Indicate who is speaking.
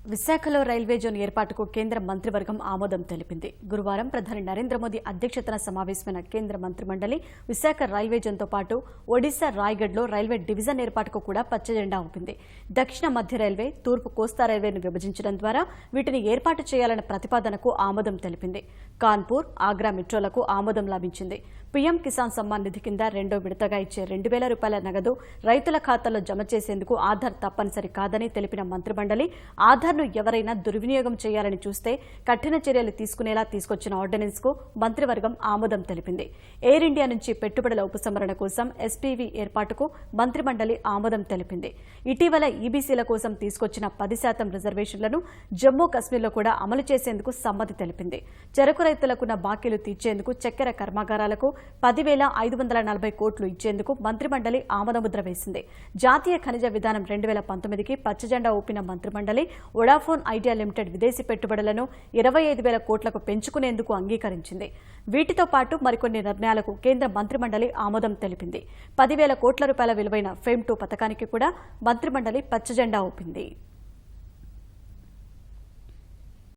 Speaker 1: విశాఖలో railway zone ఏర్పాటుకు కేంద్ర మంత్రివర్గం ఆమోదం తెలిపింది. గురువారం ప్రధాని నరేంద్ర మోదీ అధ్యక్షతన సమావేశమైన కేంద్ర మంత్రిమండలి విశాఖ రైల్వే జోన్తో పాటు ఒడిశా రాయ్గఢ్లో రైల్వే డివిజన్ ఏర్పాటుకు కూడా పచ్చజెండా ఊపింది. దక్షిణ మధ్య రైల్వే, తూర్పు కోస్తా రైల్వేను విభజించడం ద్వారా వీటిని ఏర్పాటు చేయాలన్న ప్రతిపాదనకు ఆమోదం తెలిపింది. కాన్పూర్, ఆగ్రా మెట్రోలకు ఆమోదం లభించింది. పీఎం కిసాన్ సమ్మాన్ నిధి కింద రెండో విడతగా ఇచ్చే ₹2,000 నగదు రైతుల ఖాతాల్లో జమ చేసేందుకు ఆధార్ తప్పనిసరి కాదని తెలిపిన మంత్రిమండలి ఆధార్ను ఎవరైనా దుర్వినియోగం చేయాలని చూస్తే కఠిన చర్యలు తీసుకునేలా తీసుకొచ్చిన ఆర్డినెన్స్ కు మంత్రివర్గం ఆమోదం తెలిపింది. ఎయిర్ ఇండియా నుంచి పెట్టుబడుల ఉపసంహరణ కోసం ఎస్పీవీ ఏర్పాటుకు మంత్రిమండలి ఆమోదం తెలిపింది. ఇటీవల ఈబీసీల కోసం తీసుకొచ్చిన 10% రిజర్వేషన్లను జమ్మూ కశ్మీర్లో కూడా అమలు చేసేందుకు సమ్మతి తెలిపింది. చెరకు రైతులకున్న బాకీలు తీర్చేందుకు చక్కెర కర్మాగారాలకు 10,540 కోట్లు ఇచ్చేందుకు మంత్రిమండలి ఆమోదముద్ర వేసింది. జాతీయ ఖనిజ విధానం 2019కి పచ్చజెండా ఊపిన మంత్రిమండలి వొడాఫోన్ ఐడియా లిమిటెడ్ విదేశీ పెట్టుబడులను 25,000 కోట్లకు పెంచుకునేందుకు అంగీకరించింది. వీటితో పాటు మరికొన్ని నిర్ణయాలకు కేంద్ర మంత్రిమండలి ఆమోదం తెలిపింది. ₹10,000 కోట్ల విలువైన ఫేమ్ 2 పథకానికి కూడా మంత్రిమండలి పచ్చజెండా ఊపింది.